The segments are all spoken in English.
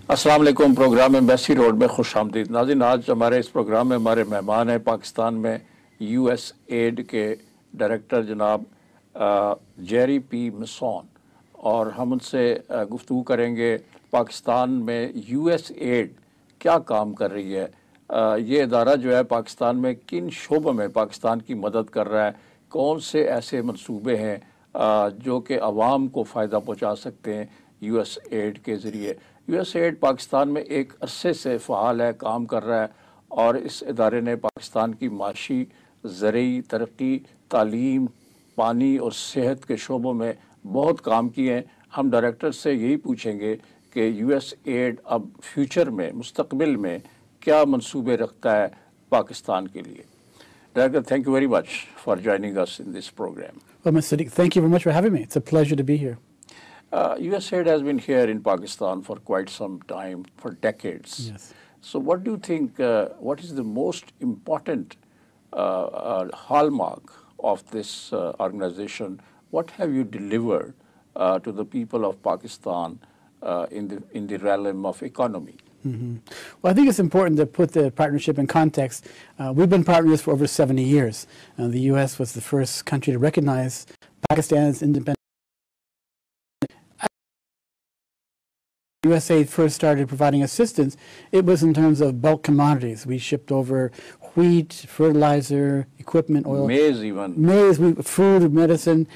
अस्सलाम वालेकुम। Programme embassy road में खुशामदीद। नाज़रीन, आज हमारे इस प्रोग्राम में हमारे मेहमान हैं पाकिस्तान में यूएसएड के डायरेक्टर जनाब जेरी पी मिसॉन, और हम उनसे गुफ्तगू करेंगे पाकिस्तान में यूएसएड क्या काम कर रही है। ये इदारा जो है पाकिस्तान में किन शोबों में पाकिस्तान की मदद कर रहा है, कौन से ऐसे मंसूबे हैं जो कि आवाम को फ़ायदा पहुँचा सकते हैं यूएसएड के ज़रिए। यूएसएड पाकिस्तान में एक अरसे से फ़ाल है, काम कर रहा है, और इस इदारे ने पाकिस्तान की माशी, ज़रूरी तरक्की, तालीम, पानी और सेहत के शोबों में बहुत काम किए हैं। हम डायरेक्टर से यही पूछेंगे कि यूएसएड अब फ्यूचर में, मुस्तकबिल में क्या मंसूबे रखता है पाकिस्तान के लिए। Director, thank you very much for joining us in this program. Well, Mr. Sadiq, thank you very much for having me. It's a pleasure to be here. USAID has been here in Pakistan for quite some time, for decades. Yes. So what do you think, what is the most important hallmark of this organization? What have you delivered to the people of Pakistan in the realm of economy? Mm-hmm. Well, I think it's important to put the partnership in context. We've been partners for over 70 years. The U.S. was the first country to recognize Pakistan's independence. USAID first started providing assistance, it was in terms of bulk commodities. We shipped over wheat, fertilizer, equipment, oil. Maize even. Maize, food, medicine.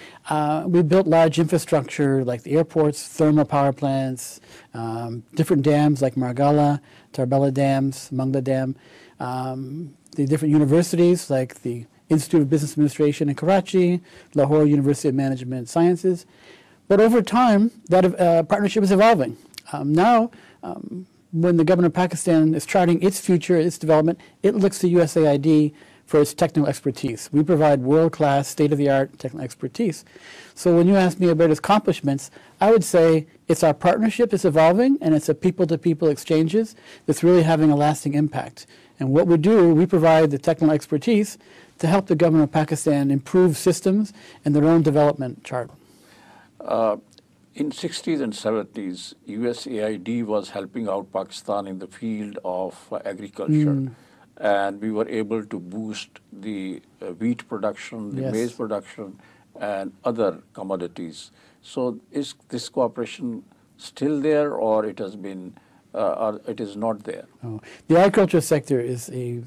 We built large infrastructure like the airports, thermal power plants, different dams like Margala, Tarbela dams, Mangla Dam, the different universities like the Institute of Business Administration in Karachi, Lahore University of Management and Sciences. But over time, that partnership is evolving. Now, when the government of Pakistan is charting its future, its development, it looks to USAID for its technical expertise. We provide world-class, state-of-the-art technical expertise. So when you ask me about its accomplishments, I would say it's our partnership that's evolving, and it's a people-to-people exchanges that's really having a lasting impact. And what we do, we provide the technical expertise to help the government of Pakistan improve systems and their own development chart. In 60s and 70s, USAID was helping out Pakistan in the field of agriculture, and we were able to boost the wheat production, the maize production, and other commodities. So is this cooperation still there, or it has been, or it is not there? Oh. The agriculture sector is a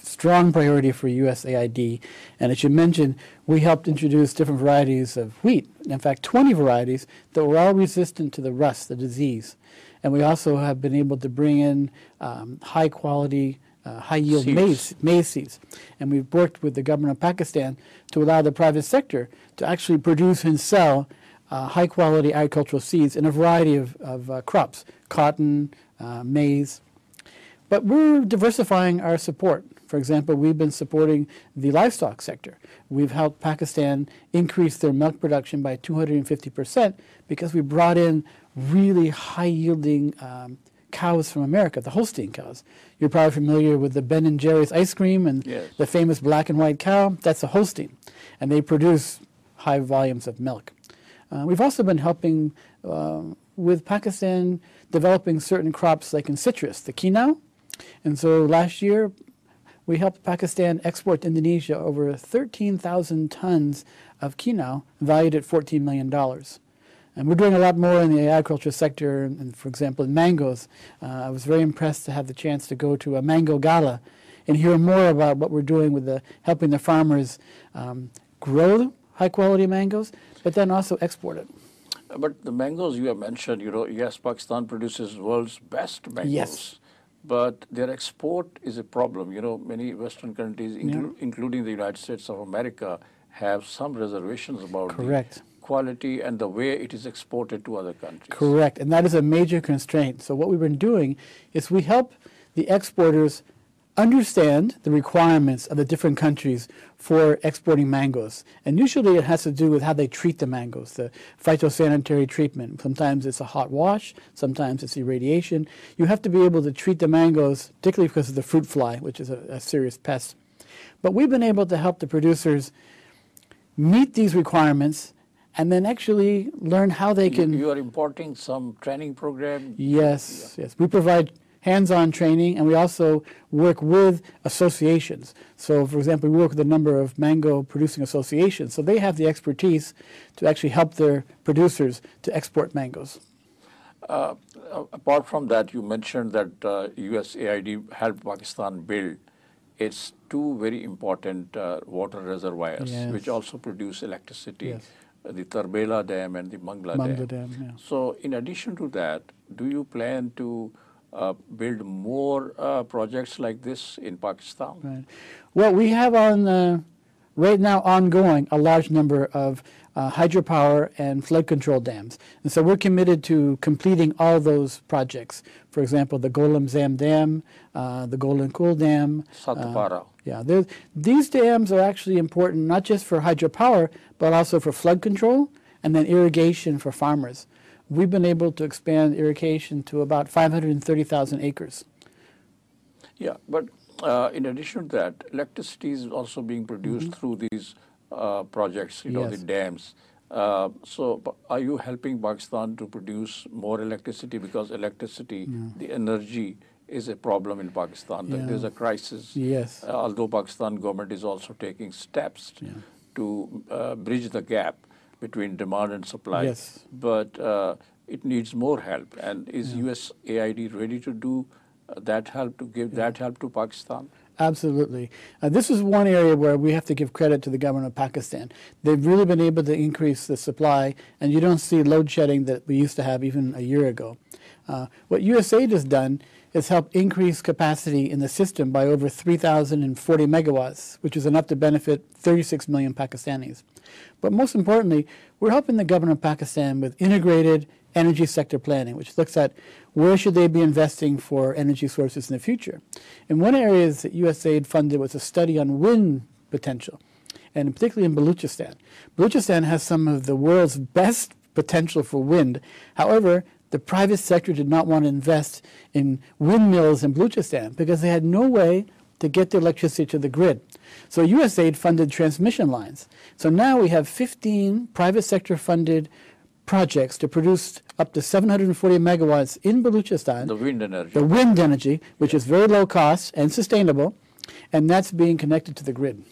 strong priority for USAID, and as you mentioned, we helped introduce different varieties of wheat. In fact, 20 varieties that were all resistant to the rust, the disease. And we also have been able to bring in high quality, high yield maize seeds. And we've worked with the government of Pakistan to allow the private sector to actually produce and sell high quality agricultural seeds in a variety of crops, cotton, maize. But we're diversifying our support. For example, we've been supporting the livestock sector. We've helped Pakistan increase their milk production by 250% because we brought in really high-yielding cows from America, the Holstein cows. You're probably familiar with the Ben & Jerry's ice cream and the famous black and white cow. That's a Holstein, and they produce high volumes of milk. We've also been helping with Pakistan developing certain crops like in citrus, the quinoa. And so last year, we helped Pakistan export to Indonesia over 13,000 tons of quinoa valued at $14 million. And we're doing a lot more in the agriculture sector, and for example, in mangoes. I was very impressed to have the chance to go to a mango gala and hear more about what we're doing with helping the farmers grow high-quality mangoes, but then also export it. But the mangoes you have mentioned, yes, Pakistan produces world's best mangoes. Yes. But their export is a problem. Many Western countries, including the United States of America, have some reservations about the quality and the way it is exported to other countries. Correct, and that is a major constraint. So what we've been doing is we help the exporters understand the requirements of the different countries for exporting mangoes. And usually it has to do with how they treat the mangoes, the phytosanitary treatment. Sometimes it's a hot wash, sometimes it's irradiation. You have to be able to treat the mangoes, particularly because of the fruit fly, which is a serious pest. But we've been able to help the producers meet these requirements and then actually learn how they can. You are importing some training program? Yes, yes. We provide hands-on training, and we also work with associations. So, for example, we work with a number of mango producing associations. So they have the expertise to actually help their producers to export mangoes. Apart from that, you mentioned that USAID helped Pakistan build its two very important water reservoirs, Yes. which also produce electricity, Yes. The Tarbela Dam and the Mangla Mangla Dam. Dam, yeah. So in addition to that, do you plan to build more projects like this in Pakistan? Right. Well, we have on right now ongoing a large number of hydropower and flood control dams. And so we're committed to completing all those projects. For example, the Golem Zam Dam, the Golden Kul Dam. Satpara. Yeah, these dams are actually important not just for hydropower, but also for flood control and then irrigation for farmers. We've been able to expand irrigation to about 530,000 acres. Yeah, but in addition to that, electricity is also being produced through these projects, the Yes. dams. So are you helping Pakistan to produce more electricity? Because electricity, the energy is a problem in Pakistan. Yeah. There's a crisis. Yes. Although Pakistan government is also taking steps to bridge the gap between demand and supply. Yes. But it needs more help. And is USAID ready to do that help, to give that help to Pakistan? Absolutely. This is one area where we have to give credit to the government of Pakistan. They've really been able to increase the supply, and you don't see load shedding that we used to have even a year ago. What USAID has done is help increase capacity in the system by over 3,040 megawatts, which is enough to benefit 36 million Pakistanis. But most importantly, we're helping the government of Pakistan with integrated energy sector planning, which looks at where should they be investing for energy sources in the future. And one area that USAID funded was a study on wind potential, and particularly in Balochistan. Balochistan has some of the world's best potential for wind. However, the private sector did not want to invest in windmills in Balochistan because they had no way to get the electricity to the grid. So USAID funded transmission lines. So now we have 15 private sector funded projects to produce up to 740 megawatts in Balochistan. The wind energy. The wind energy, which is very low cost and sustainable, and that's being connected to the grid.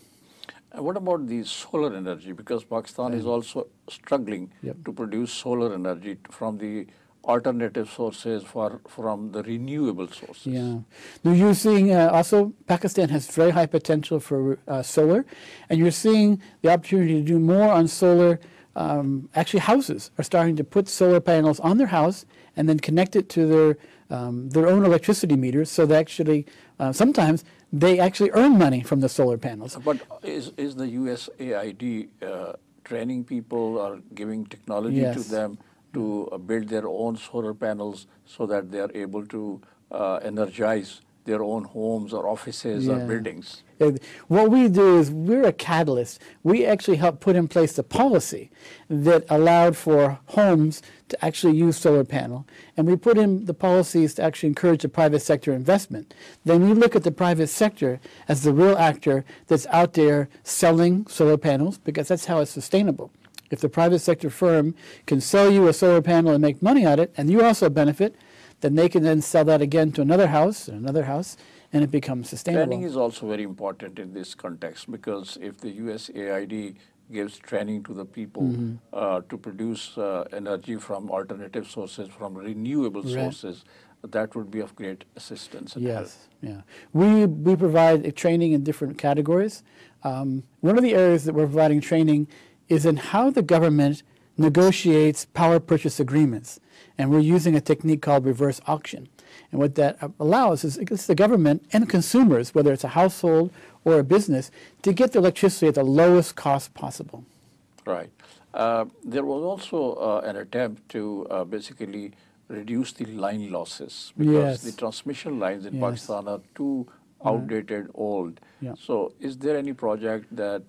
What about the solar energy? Because Pakistan is also struggling to produce solar energy from the alternative sources from the renewable sources. Yeah. Now you're seeing also Pakistan has very high potential for solar, and you're seeing the opportunity to do more on solar. Actually, houses are starting to put solar panels on their house and then connect it to their own electricity meters. So they actually sometimes they actually earn money from the solar panels. But is the USAID training people or giving technology to them to build their own solar panels so that they are able to energize their own homes or offices or buildings? What we do is we're a catalyst. We actually help put in place the policy that allowed for homes to actually use solar panel. And we put in the policies to actually encourage the private sector investment. Then we look at the private sector as the real actor that's out there selling solar panels, because that's how it's sustainable. If the private sector firm can sell you a solar panel and make money on it, and you also benefit, then they can then sell that again to another house, and it becomes sustainable. Training is also very important in this context, because if the USAID gives training to the people to produce energy from alternative sources, from renewable sources, that would be of great assistance and help. Yeah. We provide training in different categories. One of the areas that we're providing training is in how the government negotiates power purchase agreements. And we're using a technique called reverse auction. And what that allows is it gets the government and consumers, whether it's a household or a business, to get the electricity at the lowest cost possible. Right. There was also an attempt to basically reduce the line losses, because the transmission lines in Pakistan are too outdated, old. So is there any project that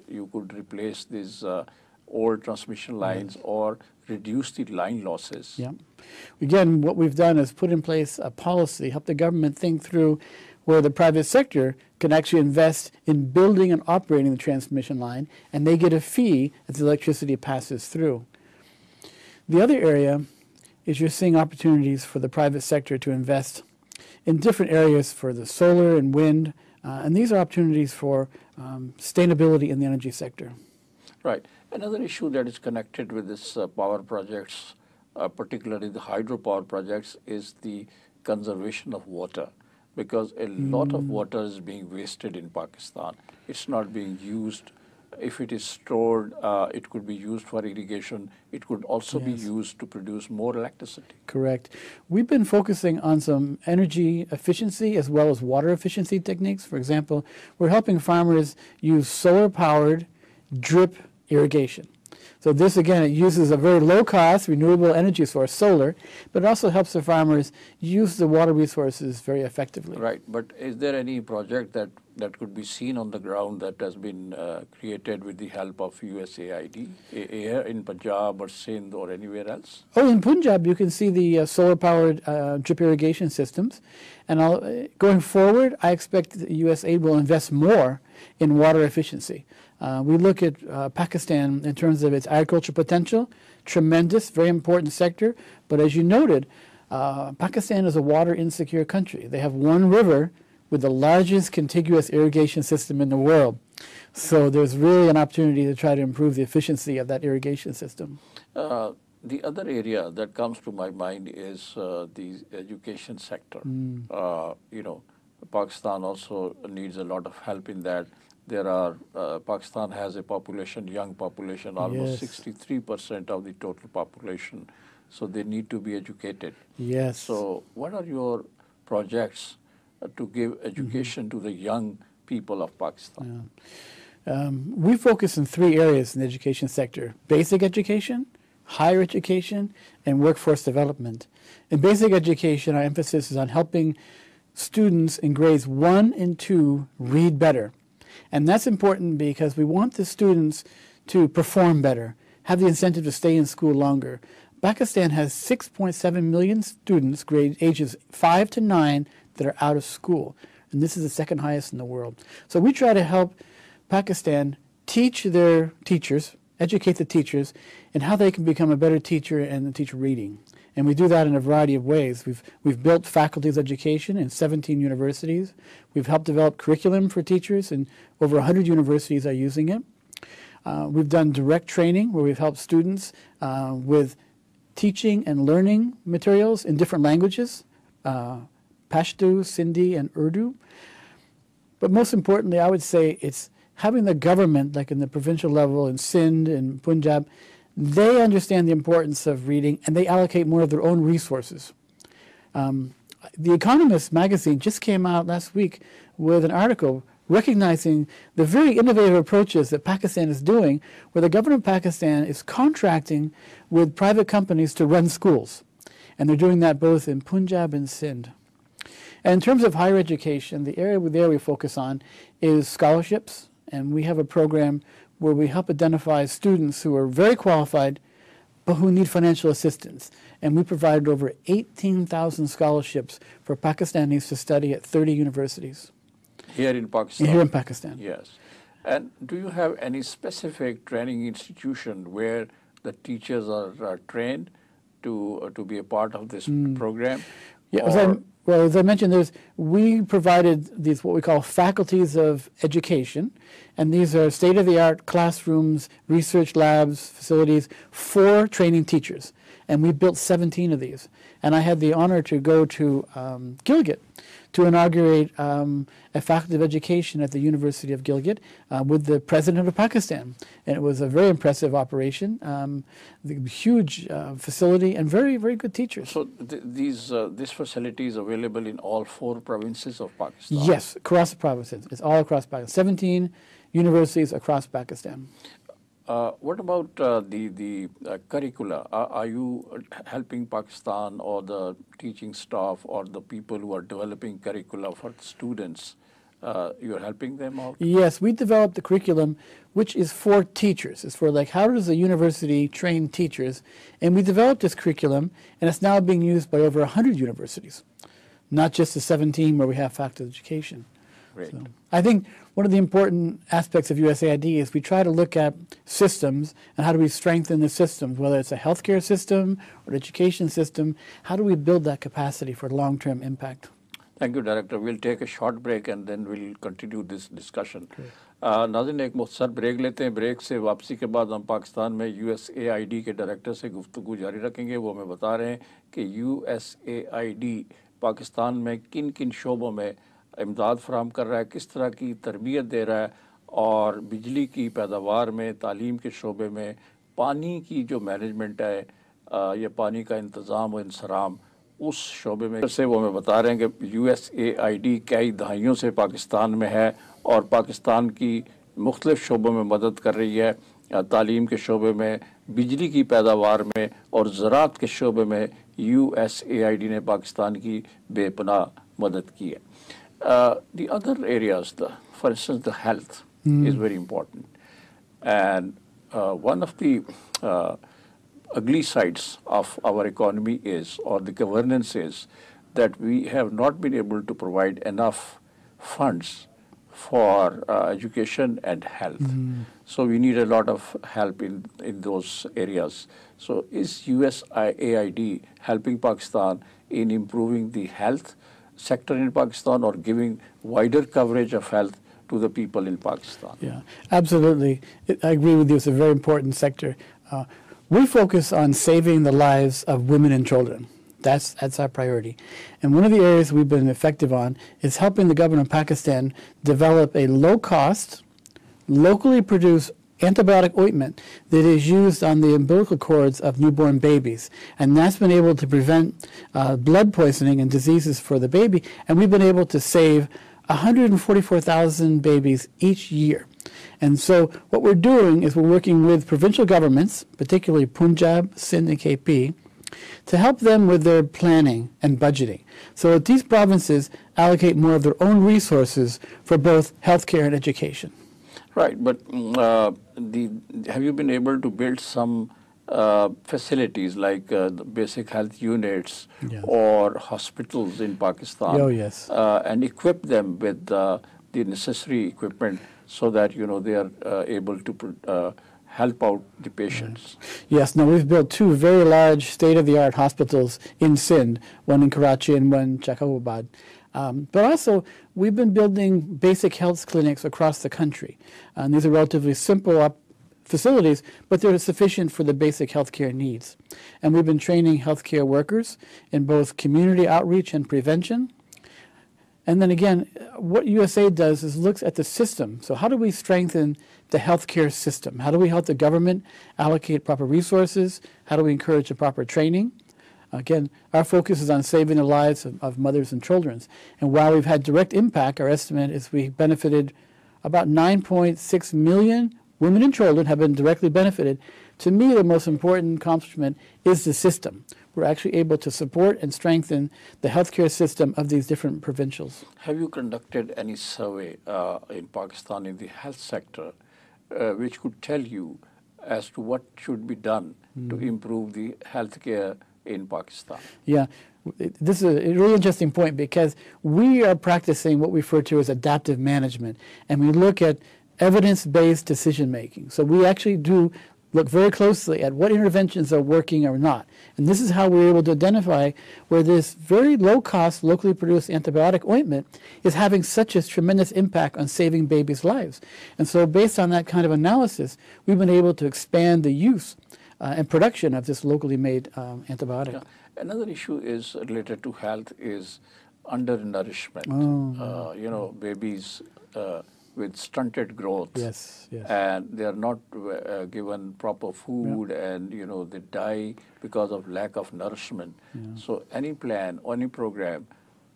you could replace these old transmission lines or reduce the line losses? Again, what we've done is put in place a policy, help the government think through where the private sector can actually invest in building and operating the transmission line, and they get a fee as the electricity passes through. The other area is you're seeing opportunities for the private sector to invest in different areas for the solar and wind, and these are opportunities for sustainability in the energy sector. Right. Another issue that is connected with this power projects, particularly the hydropower projects, is the conservation of water, because a lot of water is being wasted in Pakistan. It's not being used. If it is stored, it could be used for irrigation. It could also be used to produce more electricity. Correct. We've been focusing on some energy efficiency as well as water efficiency techniques. For example, we're helping farmers use solar-powered drip irrigation. So this, again, it uses a very low-cost renewable energy source, solar, but it also helps the farmers use the water resources very effectively. Right, but is there any project that could be seen on the ground that has been created with the help of USAID here in Punjab or Sindh or anywhere else? Oh, in Punjab, you can see the solar-powered drip irrigation systems. And going forward, I expect that USAID will invest more in water efficiency. We look at Pakistan in terms of its agricultural potential, tremendous, very important sector. But as you noted, Pakistan is a water insecure country. They have one river with the largest contiguous irrigation system in the world. So there's really an opportunity to try to improve the efficiency of that irrigation system. The other area that comes to my mind is the education sector. You know, Pakistan also needs a lot of help in that. There are, Pakistan has a population, young population, almost 63% of the total population. So they need to be educated. Yes. So what are your projects to give education to the young people of Pakistan? We focus in three areas in the education sector: basic education, higher education, and workforce development. In basic education, our emphasis is on helping students in grades 1 and 2 read better. And that's important because we want the students to perform better, have the incentive to stay in school longer. Pakistan has 6.7 million students, grade ages 5 to 9, that are out of school. And this is the second highest in the world. So we try to help Pakistan teach their teachers, educate the teachers, in how they can become a better teacher and teach reading. And we do that in a variety of ways. We've built faculties education in 17 universities. We've helped develop curriculum for teachers, and over 100 universities are using it. We've done direct training where we've helped students with teaching and learning materials in different languages, Pashto, Sindhi, and Urdu. But most importantly, I would say it's having the government, like in the provincial level in Sindh and Punjab, they understand the importance of reading, and they allocate more of their own resources. The Economist magazine just came out last week with an article recognizing the very innovative approaches that Pakistan is doing, where the government of Pakistan is contracting with private companies to run schools. And they're doing that both in Punjab and Sindh. And in terms of higher education, the area we focus on is scholarships, and we have a program where we help identify students who are very qualified but who need financial assistance. And we provided over 18,000 scholarships for Pakistanis to study at 30 universities. Here in Pakistan? Here in Pakistan. Yes. And do you have any specific training institution where the teachers are trained to be a part of this program? Yeah, as I mentioned, we provided these what we call faculties of education, and these are state-of-the-art classrooms, research labs, facilities for training teachers. And we built 17 of these. And I had the honor to go to Gilgit to inaugurate a faculty of education at the University of Gilgit with the President of Pakistan. And it was a very impressive operation, the huge facility, and very, very good teachers. So this facility is available in all 4 provinces of Pakistan? Yes, across the provinces. It's all across Pakistan. 17 universities across Pakistan. What about the curricula? Are you helping Pakistan or the teaching staff or the people who are developing curricula for students? You're helping them out? Yes, we developed the curriculum which is for teachers. It's for like how does a university train teachers? And we developed this curriculum and it's now being used by over 100 universities. not just the 17 where we have fact education. Great. So I think one of the important aspects of USAID is we try to look at systems and how do we strengthen the systems, whether it's a healthcare system or an education system. How do we build that capacity for long-term impact? Thank you, Director. We'll take a short break and then we'll continue this discussion. नाज़रीन एक मुख्तसर break लेते हैं. Break से वापसी के बाद हम पाकिस्तान में USAID के डायरेक्टर से गुफ्तगू जारी रखेंगे. वो हमें बता रहे हैं कि USAID पाकिस्तान में किन किन शोबों में इमदाद फराहम कर रहा है, किस तरह की तरबियत दे रहा है, और बिजली की पैदावार में, तालीम के शोबे में, पानी की जो मैनेजमेंट है या पानी का इंतज़ाम और इंसराम, उस शोबे में से वो हमें बता रहे हैं कि USAID कई दहाइयों से पाकिस्तान में है और पाकिस्तान की मुख्तलिफ शोबों में मदद कर रही है. तालीम के शोबे में, बिजली की पैदावार में और ज़राअत के शोबे में USAID ने पाकिस्तान की बेपनाह मदद की है. The other areas, for instance, the health is very important. And one of the ugly sides of our economy is, or the governance is, that we have not been able to provide enough funds for education and health. So we need a lot of help in those areas. So is USAID helping Pakistan in improving the health sector in Pakistan or giving wider coverage of health to the people in Pakistan? Yeah, absolutely. I agree with you. It's a very important sector. We focus on saving the lives of women and children. That's our priority. And one of the areas we've been effective on is helping the government of Pakistan develop a low-cost, locally produced antibiotic ointment that is used on the umbilical cords of newborn babies. And that's been able to prevent blood poisoning and diseases for the baby. And we've been able to save 144,000 babies each year. And so what we're doing is we're working with provincial governments, particularly Punjab, Sindh, and KP, to help them with their planning and budgeting, so that these provinces allocate more of their own resources for both healthcare and education. Right, but have you been able to build some facilities like the basic health units or hospitals in Pakistan? Oh, yes. And equip them with the necessary equipment so that they are able to help out the patients? Yes, no, we've built two very large state-of-the-art hospitals in Sindh, one in Karachi and one in Chakrabarti. But also, we've been building basic health clinics across the country. And these are relatively simple facilities, but they're sufficient for the basic healthcare needs. And we've been training healthcare workers in both community outreach and prevention. And then again, what USAID does is looks at the system. So how do we strengthen the healthcare system? How do we help the government allocate proper resources? How do we encourage the proper training? Again, our focus is on saving the lives of mothers and children. And while we've had direct impact, our estimate is we benefited about 9.6 million women and children have been directly benefited. To me, the most important accomplishment is the system. We're actually able to support and strengthen the healthcare system of these different provincials. Have you conducted any survey in Pakistan in the health sector which could tell you as to what should be done to improve the healthcare in Pakistan? Yeah, this is a really interesting point because we are practicing what we refer to as adaptive management, and we look at evidence-based decision-making. So we actually do look very closely at what interventions are working or not. And this is how we're able to identify where this very low-cost, locally produced antibiotic ointment is having such a tremendous impact on saving babies' lives. And so based on that kind of analysis, we've been able to expand the use and production of this locally made antibiotic. Yeah. Another issue is related to health is undernourishment. Babies with stunted growth. Yes, yes. And they are not given proper food, and they die because of lack of nourishment. So any plan or any program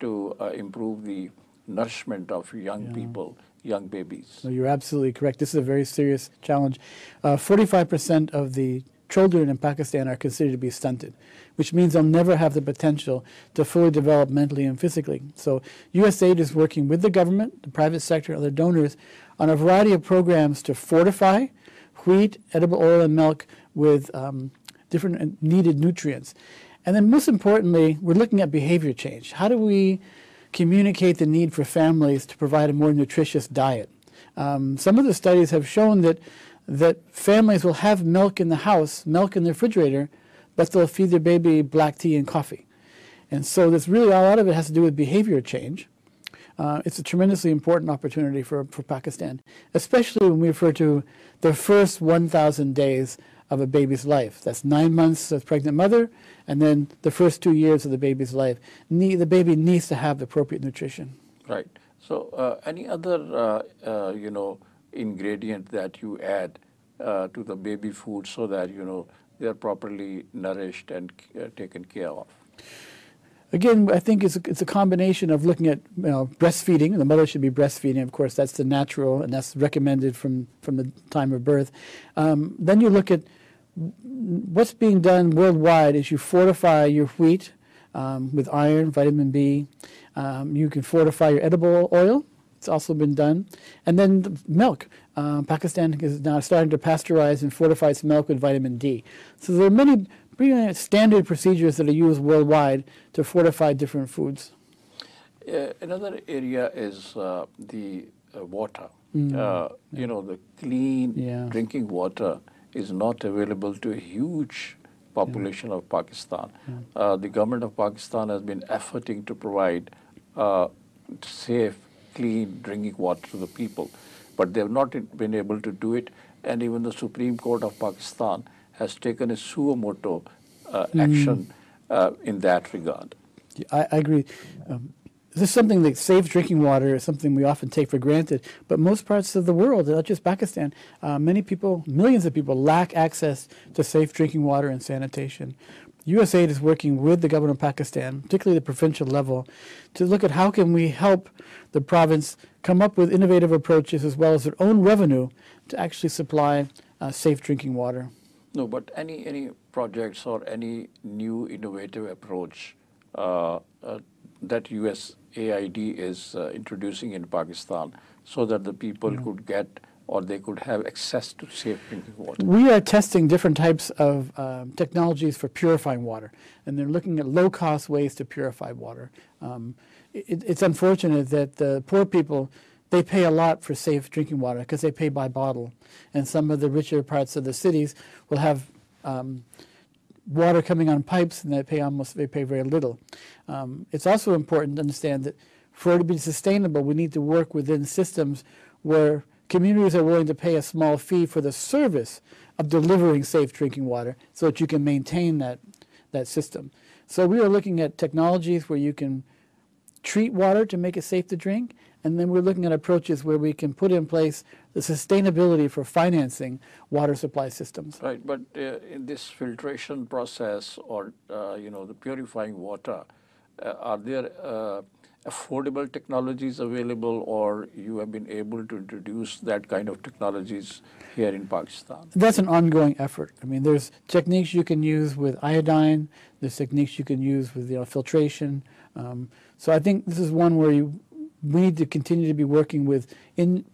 to improve the nourishment of young people, young babies? No, you're absolutely correct. This is a very serious challenge. 45% of the children in Pakistan are considered to be stunted, which means they'll never have the potential to fully develop mentally and physically. So USAID is working with the government, the private sector, and other donors on a variety of programs to fortify wheat, edible oil, and milk with different needed nutrients. And then most importantly, we're looking at behavior change. How do we communicate the need for families to provide a more nutritious diet? Some of the studies have shown that families will have milk in the house, milk in the refrigerator, but they'll feed their baby black tea and coffee. And so there's really a lot of it has to do with behavior change. It's a tremendously important opportunity for Pakistan, especially when we refer to the first 1,000 days of a baby's life. That's 9 months of pregnant mother, and then the first 2 years of the baby's life. The baby needs to have the appropriate nutrition. Right. So any other, ingredient that you add to the baby food so that, they are properly nourished and taken care of? Again, I think it's a combination of looking at breastfeeding. The mother should be breastfeeding, of course. That's the natural, and that's recommended from the time of birth. Then you look at what's being done worldwide is you fortify your wheat with iron, vitamin B. You can fortify your edible oil. It's also been done. And then the milk. Pakistan is now starting to pasteurize and fortify its milk with vitamin D. So there are many standard procedures that are used worldwide to fortify different foods. Another area is the water. The clean drinking water is not available to a huge population of Pakistan. The government of Pakistan has been efforting to provide safe, clean drinking water to the people, but they have not been able to do it. And even the Supreme Court of Pakistan has taken a suo motu action in that regard. I agree. This is something like safe drinking water is something we often take for granted, but most parts of the world, not just Pakistan, many people, millions of people lack access to safe drinking water and sanitation. USAID is working with the government of Pakistan, particularly the provincial level, to look at how can we help the province come up with innovative approaches as well as their own revenue to actually supply safe drinking water. No, but any projects or any new innovative approach that USAID is introducing in Pakistan so that the people could get or they could have access to safe drinking water? We are testing different types of technologies for purifying water, and they're looking at low-cost ways to purify water. It's unfortunate that the poor people, they pay a lot for safe drinking water because they pay by bottle, and some of the richer parts of the cities will have water coming on pipes, and they pay very little. It's also important to understand that for it to be sustainable, we need to work within systems where communities are willing to pay a small fee for the service of delivering safe drinking water so that you can maintain that system. So we are looking at technologies where you can treat water to make it safe to drink, and then we're looking at approaches where we can put in place the sustainability for financing water supply systems. Right, but in this filtration process or, the purifying water, are there affordable technologies available, or you have been able to introduce that kind of technologies here in Pakistan? That's an ongoing effort. I mean, there's techniques you can use with iodine, there's techniques you can use with filtration. So I think this is one where we need to continue to be working with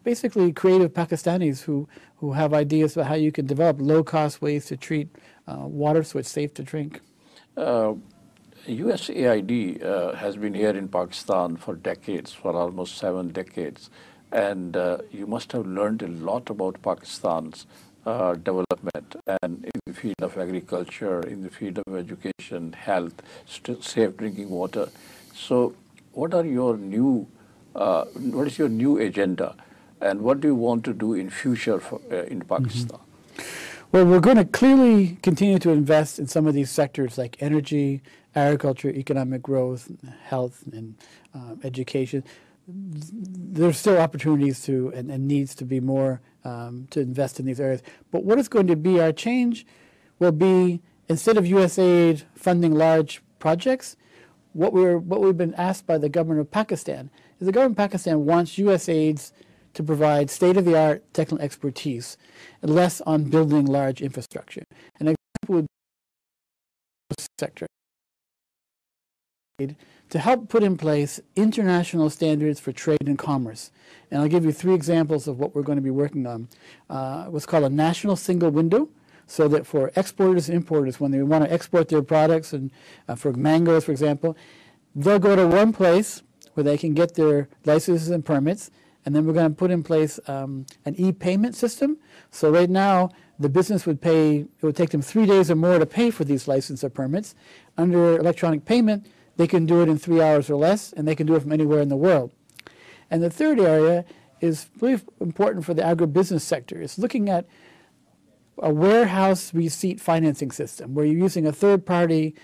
basically creative Pakistanis who have ideas about how you can develop low-cost ways to treat water so it's safe to drink. USAID has been here in Pakistan for decades, for almost 7 decades, and you must have learned a lot about Pakistan's development and in the field of agriculture, in the field of education, health, safe drinking water. So what is your new agenda, and what do you want to do in future in Pakistan? Well, we're going to clearly continue to invest in some of these sectors like energy, agriculture, economic growth, health, and education. There's still opportunities and needs to be more to invest in these areas. But what is going to be our change will be, instead of USAID funding large projects, what we've been asked by the government of Pakistan is the government of Pakistan wants USAID to provide state-of-the-art technical expertise and less on building large infrastructure. An example would be the sector to help put in place international standards for trade and commerce. And I'll give you 3 examples of what we're going to be working on. What's called a national single window. so that for exporters and importers, when they want to export their products, and for mangoes, for example, they'll go to one place where they can get their licenses and permits, and then we're going to put in place an e-payment system. So right now, the business would pay, it would take them 3 days or more to pay for these license or permits. Under electronic payment, they can do it in 3 hours or less, and they can do it from anywhere in the world. And the third area is really important for the agribusiness sector. It's looking at a warehouse receipt financing system, where you're using a third-party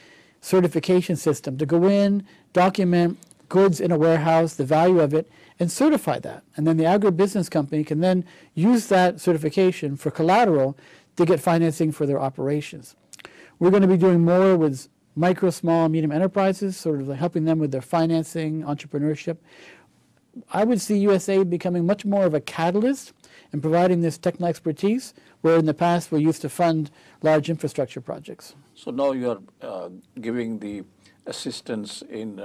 certification system to go in, document goods in a warehouse, the value of it, and certify that. And then the agribusiness company can then use that certification for collateral to get financing for their operations. We're going to be doing more with micro, small, medium enterprises, sort of helping them with their financing, entrepreneurship. I would see USAID becoming much more of a catalyst in providing this technical expertise, where in the past we used to fund large infrastructure projects. So now you are giving the assistance in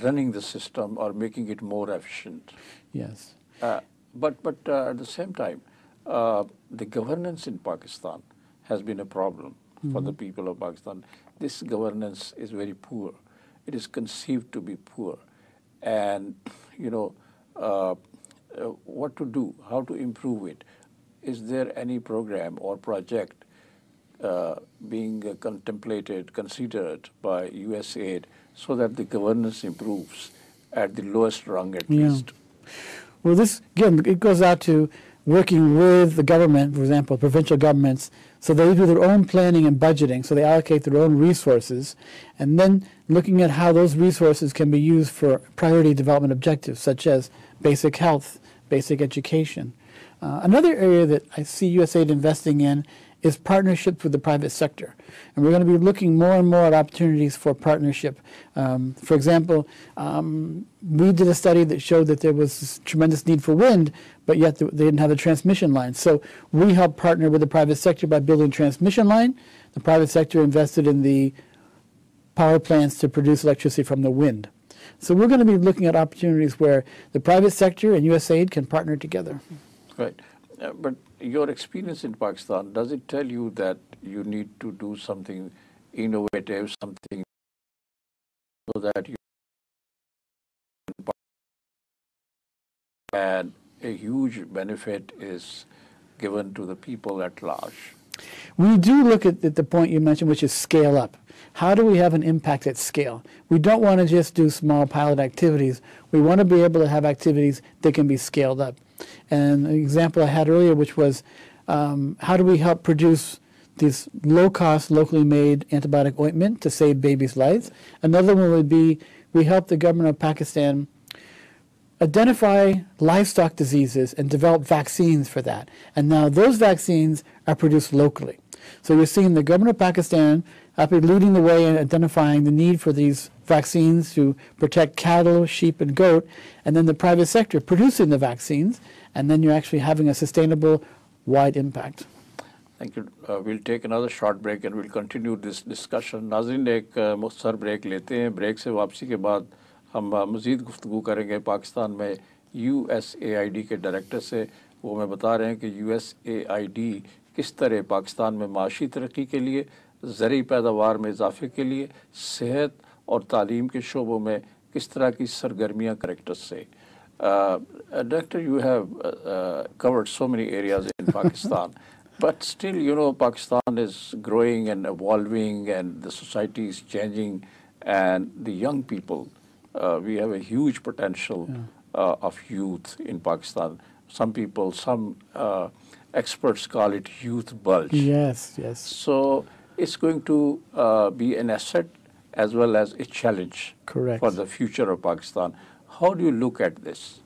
running the system or making it more efficient. Yes. But at the same time, the governance in Pakistan has been a problem for the people of Pakistan. This governance is very poor. It is conceived to be poor. And, you know, what to do, how to improve it. Is there any program or project being considered by USAID so that the governance improves at the lowest rung at least? Well, this, again, it goes out to working with the government, for example, provincial governments, so they do their own planning and budgeting, so they allocate their own resources, and then looking at how those resources can be used for priority development objectives, such as basic health, basic education. Another area that I see USAID investing in is partnerships with the private sector. And we're going to be looking more and more at opportunities for partnership. For example, we did a study that showed that there was this tremendous need for wind, but yet they didn't have a transmission line. So we helped partner with the private sector by building transmission line. The private sector invested in the power plants to produce electricity from the wind. So we're going to be looking at opportunities where the private sector and USAID can partner together. Right. But your experience in Pakistan, does it tell you that you need to do something innovative, something so that you and a huge benefit is given to the people at large? We do look at the point you mentioned, which is scale up. How do we have an impact at scale? We don't want to just do small pilot activities. We want to be able to have activities that can be scaled up. And an example I had earlier, which was how do we help produce these low-cost, locally made antibiotic ointment to save babies' lives? Another one would be we help the government of Pakistan identify livestock diseases and develop vaccines for that. And now those vaccines are produced locally. So you're seeing the government of Pakistan actually leading the way in identifying the need for these vaccines to protect cattle, sheep, and goat, and then the private sector producing the vaccines, and then you're actually having a sustainable, wide impact. Thank you. We'll take another short break and we'll continue this discussion. नाज़रीन एक मुख्तसर break लेते हैं. Break से वापसी के बाद हम मज़ीद गुफ्तगू करेंगे पाकिस्तान में USAID के डायरेक्टर से. वो हमें बता रहे हैं कि USAID किस तरह पाकिस्तान में माशी तरक्की के लिए, ज़रूरी पैदावार में इजाफे के लिए, सेहत और तालीम के शोबों में किस तरह की सरगर्मियाँ करेक्टर से. Doctor, you have covered so many areas in Pakistan, but still, you know, Pakistan is growing and evolving, and the society is changing, and the young people, we have a huge potential of youth in Pakistan. Some people, some experts call it youth bulge. Yes, yes. So it's going to be an asset as well as a challenge. Correct. For the future of Pakistan. How do you look at this?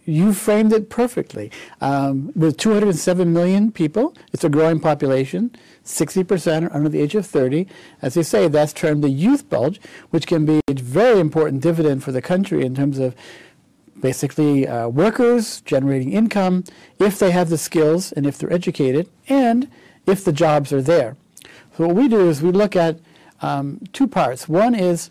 You framed it perfectly. With 207 million people, it's a growing population. 60% are under the age of 30. As they say, that's termed the youth bulge, which can be a very important dividend for the country in terms of basically workers generating income if they have the skills and if they're educated and if the jobs are there. So what we do is we look at two parts. One is,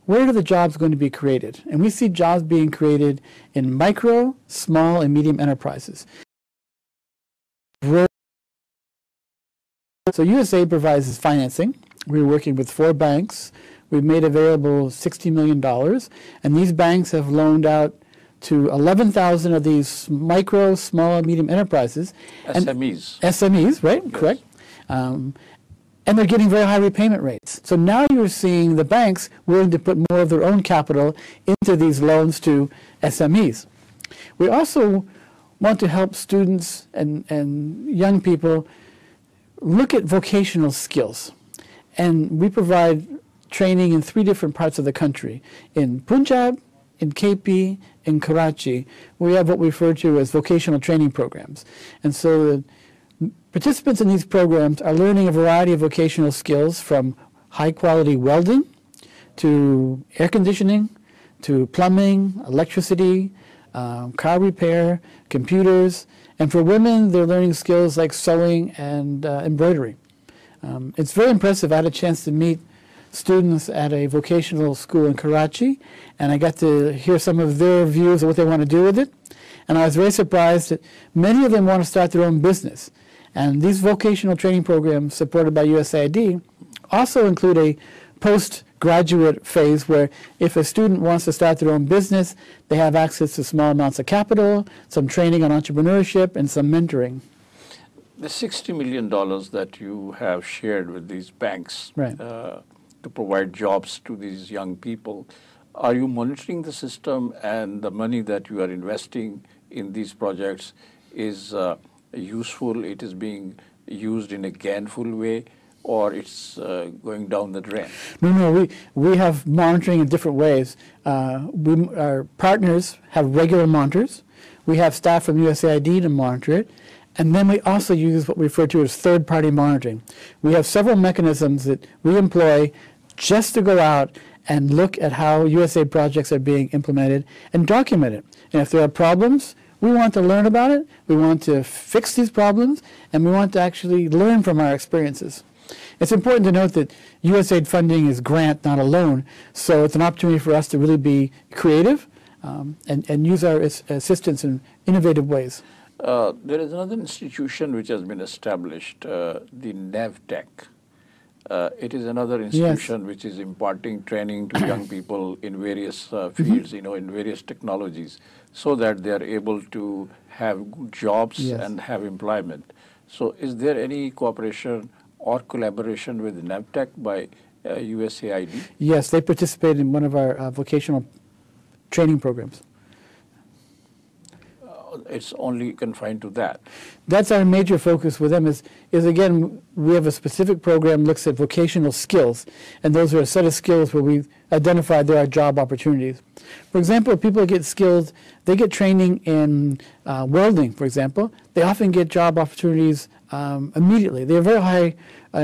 where are the jobs going to be created? And we see jobs being created in micro, small, and medium enterprises. So USAID provides this financing. We're working with 4 banks. We've made available $60 million, and these banks have loaned out to 11,000 of these micro, small, and medium enterprises. SMEs. SMEs, right? Yes. Correct. And they're getting very high repayment rates. So now you're seeing the banks willing to put more of their own capital into these loans to SMEs. We also want to help students and young people look at vocational skills. And we provide training in 3 different parts of the country. In Punjab, in KP, in Karachi, we have what we refer to as vocational training programs. And so the participants in these programs are learning a variety of vocational skills, from high-quality welding to air conditioning to plumbing, electricity, car repair, computers. And for women, they're learning skills like sewing and embroidery. It's very impressive. I had a chance to meet students at a vocational school in Karachi, and I got to hear some of their views of what they want to do with it. And I was very surprised that many of them want to start their own business. And these vocational training programs supported by USAID also include a postgraduate phase where if a student wants to start their own business, they have access to small amounts of capital, some training on entrepreneurship, and some mentoring. The $60 million that you have shared with these banks, right, to provide jobs to these young people, are you monitoring the system, and the money that you are investing in these projects is useful, it is being used in a gainful way, or it's going down the drain? No, we have monitoring in different ways. Our partners have regular monitors. We have staff from USAID to monitor it. And then we also use what we refer to as third-party monitoring. We have several mechanisms that we employ just to go out and look at how USAID projects are being implemented and document it. And if there are problems, we want to learn about it, we want to fix these problems, and we want to actually learn from our experiences. It's important to note that USAID funding is grant, not a loan, so it's an opportunity for us to really be creative and use our assistance in innovative ways. There is another institution which has been established, the NAVTech. It is another institution, yes, which is imparting training to young people in various fields, in various technologies, so that they are able to have good jobs, yes, and have employment. So is there any cooperation or collaboration with NAVTech by USAID? Yes, they participate in one of our vocational training programs. It's only confined to that? That's our major focus with them is again, we have a specific program that looks at vocational skills, and those are a set of skills where we've identified there are job opportunities. For example, if people get skilled, they get training in welding, for example, they often get job opportunities immediately. They have a very high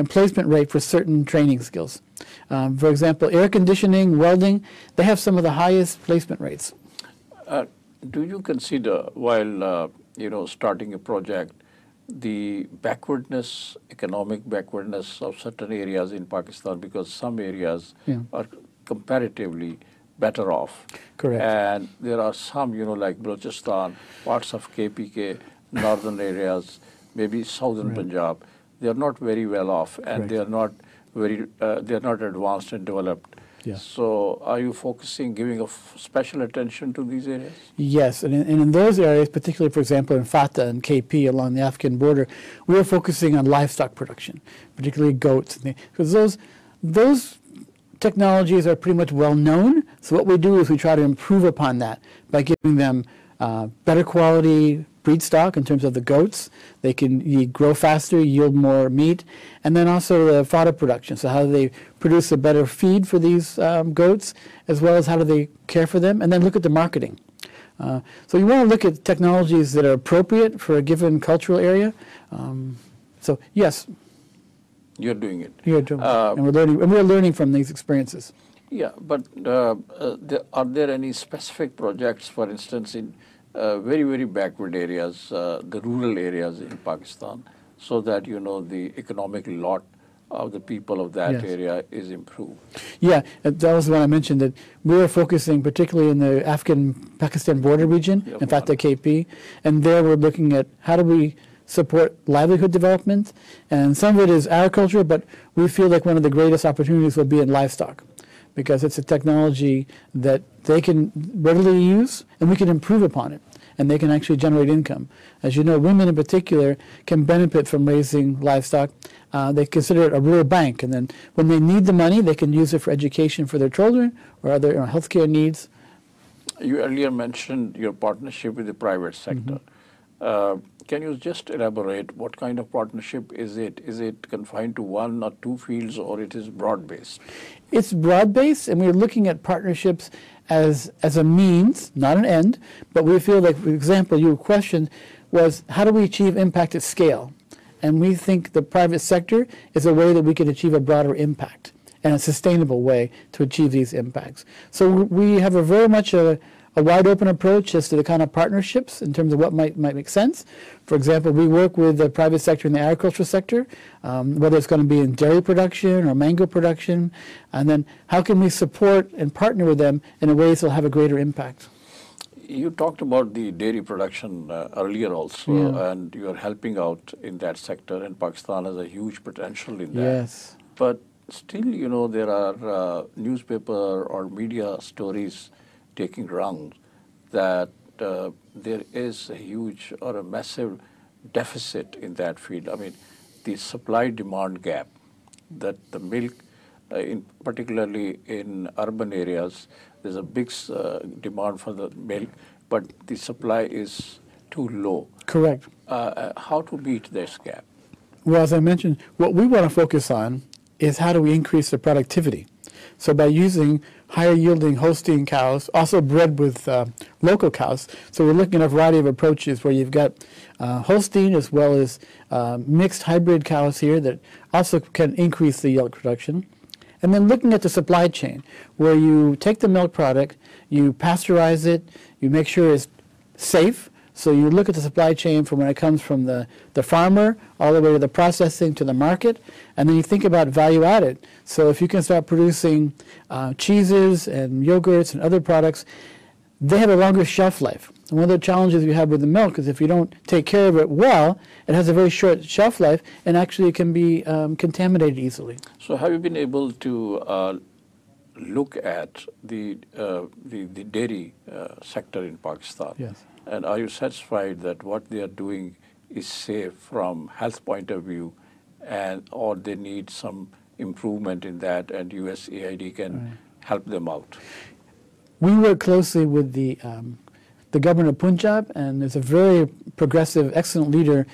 placement rate for certain training skills. For example, air conditioning, welding, they have some of the highest placement rates. Do you consider, while starting a project, the backwardness, economic backwardness of certain areas in Pakistan, because some areas, yeah, are comparatively better off? Correct. And there are some, like Balochistan, parts of KPK, northern areas, maybe southern, right, Punjab, they are not very well off, and they are not advanced and developed. Yeah. So are you giving a special attention to these areas? Yes, and in those areas, particularly, for example, in Fatah and KP along the Afghan border, we are focusing on livestock production, particularly goats. Because those technologies are pretty much well known, so what we do is we try to improve upon that by giving them better quality breed stock in terms of the goats. They can grow faster, yield more meat, and then also the fodder production. So how do they produce a better feed for these goats, as well as how do they care for them, and then look at the marketing. So you want to look at technologies that are appropriate for a given cultural area. So yes, you're doing it. You're doing it, and we're learning from these experiences. Yeah, but are there any specific projects, for instance, in very, very backward areas, the rural areas in Pakistan, so that, the economic lot of the people of that, yes, area is improved? Yeah, that was what I mentioned, that we are focusing particularly in the Afghan-Pakistan border region, in fact, the KP, and there we're looking at how do we support livelihood development, and some of it is agriculture, but we feel like one of the greatest opportunities will be in livestock, because it's a technology that they can readily use and we can improve upon it, and they can actually generate income. As you know, women in particular can benefit from raising livestock. They consider it a rural bank, and then when they need the money, they can use it for education for their children or other healthcare needs. You earlier mentioned your partnership with the private sector. Can you just elaborate what kind of partnership is it? Is it confined to one or two fields, or it is broad-based? It's broad-based, and we're looking at partnerships as a means, not an end. But we feel like, for example, your question was, how do we achieve impact at scale? And we think the private sector is a way that we can achieve a broader impact and a sustainable way to achieve these impacts. So we have a very much a wide open approach as to the kind of partnerships in terms of what might make sense. For example, we work with the private sector in the agricultural sector, whether it's going to be in dairy production or mango production, and then how can we support and partner with them in a way that will have a greater impact. You talked about the dairy production earlier also, and you are helping out in that sector, and Pakistan has a huge potential in that. Yes. But still, you know, there are newspaper or media stories taking rounds that there is a huge or a massive deficit in that field. I mean, the supply-demand gap, that the milk, particularly in urban areas, there's a big demand for the milk, but the supply is too low. Correct. How to meet this gap? Well, as I mentioned, what we want to focus on is how do we increase the productivity. So by using higher yielding Holstein cows, also bred with local cows. So we're looking at a variety of approaches where you've got Holstein as well as mixed hybrid cows here that also can increase the yield production. And then looking at the supply chain, where you take the milk product, you pasteurize it, you make sure it's safe. So you look at the supply chain from when it comes from the farmer all the way to the processing to the market, and then you think about value added. So if you can start producing cheeses and yogurts and other products, they have a longer shelf life. And one of the challenges you have with the milk is if you don't take care of it well, it has a very short shelf life and actually can be contaminated easily. So have you been able to look at the dairy sector in Pakistan? Yes. And are you satisfied that what they are doing is safe from health point of view, and or they need some improvement in that, and USAID can help them out? We work closely with the governor of Punjab, and there's a very progressive, excellent leader,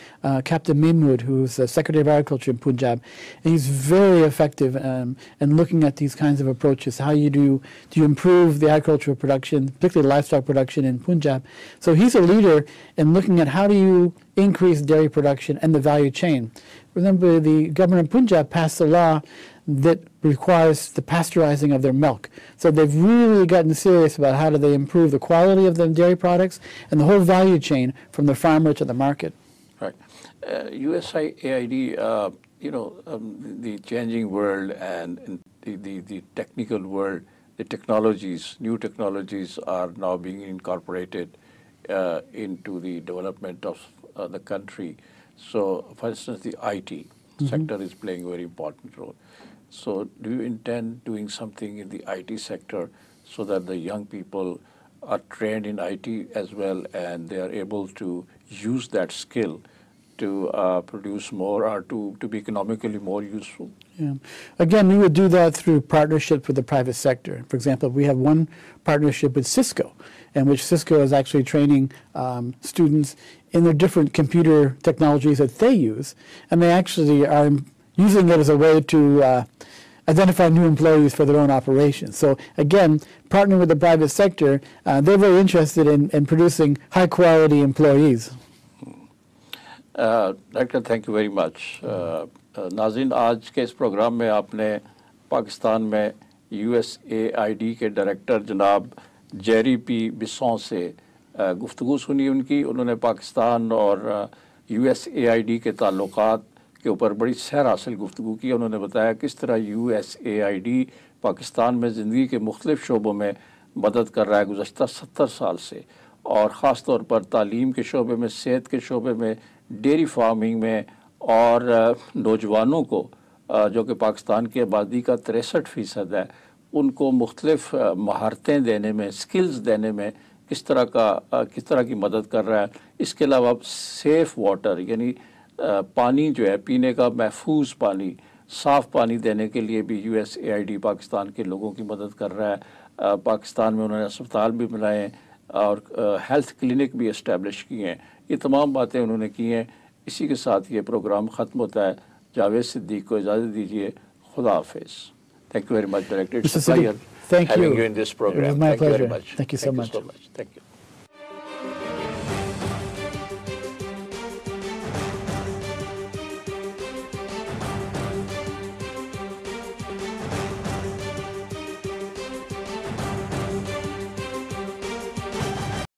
Captain Mahmood, who's the Secretary of Agriculture in Punjab, and he's very effective in looking at these kinds of approaches. How do you improve the agricultural production, particularly livestock production in Punjab? So he's a leader in looking at how do you increase dairy production and the value chain. Remember, the governor of Punjab passed a law that requires the pasteurizing of their milk. So they've really gotten serious about how do they improve the quality of the dairy products and the whole value chain from the farmer to the market. Right. USAID, the changing world and the technical world, the technologies, new technologies are now being incorporated into the development of the country. So, for instance, the IT sector is playing a very important role. So do you intend doing something in the IT sector so that the young people are trained in IT as well, and they are able to use that skill to produce more or to be economically more useful? Yeah. Again, we would do that through partnerships with the private sector. For example, we have one partnership with Cisco, in which Cisco is actually training students in the different computer technologies that they use, and they actually are using it as a way to identify new employees for their own operations. So again, partnering with the private sector, they're very interested in producing high-quality employees. Doctor, thank you very much. नाज़रीन, आज के इस programme में आपने पाकिस्तान में USAID के director जनाब Jerry P बिसों से गुफ्तगू सुनी उनकी। उन्होंने पाकिस्तान और USAID के ताल्लुकात के ऊपर बड़ी सैर हासिल गुफ्तगू की। उन्होंने बताया किस तरह USAID पाकिस्तान में ज़िंदगी के मुख्तलिफ़ शोबों में मदद कर रहा है गुज़श्ता 70 साल से, और ख़ास तौर पर तालीम के शोबे में, सेहत के शोबे में, डेयरी फार्मिंग में और नौजवानों को जो कि पाकिस्तान की आबादी का 63% है, उनको मुख्तलिफ महारतें देने में, स्किल्स देने में किस तरह की मदद कर रहा है। इसके अलावा सेफ़ वाटर यानी पानी जो है पीने का महफूज पानी, साफ़ पानी देने के लिए भी USAID पाकिस्तान के लोगों की मदद कर रहा है। पाकिस्तान में उन्होंने अस्पताल भी बनाए हैं और हेल्थ क्लिनिक भी इस्टेब्लिश किए हैं। ये तमाम बातें उन्होंने की हैं। इसी के साथ ये प्रोग्राम ख़त्म होता है। जावेद सिद्दीक को इजाज़त दीजिए। खुदा हाफिज़। Thank you very much, Director. It's a pleasure Thank having you. you in this program. It was my Thank you very pleasure. much. Thank you so much. Thank you.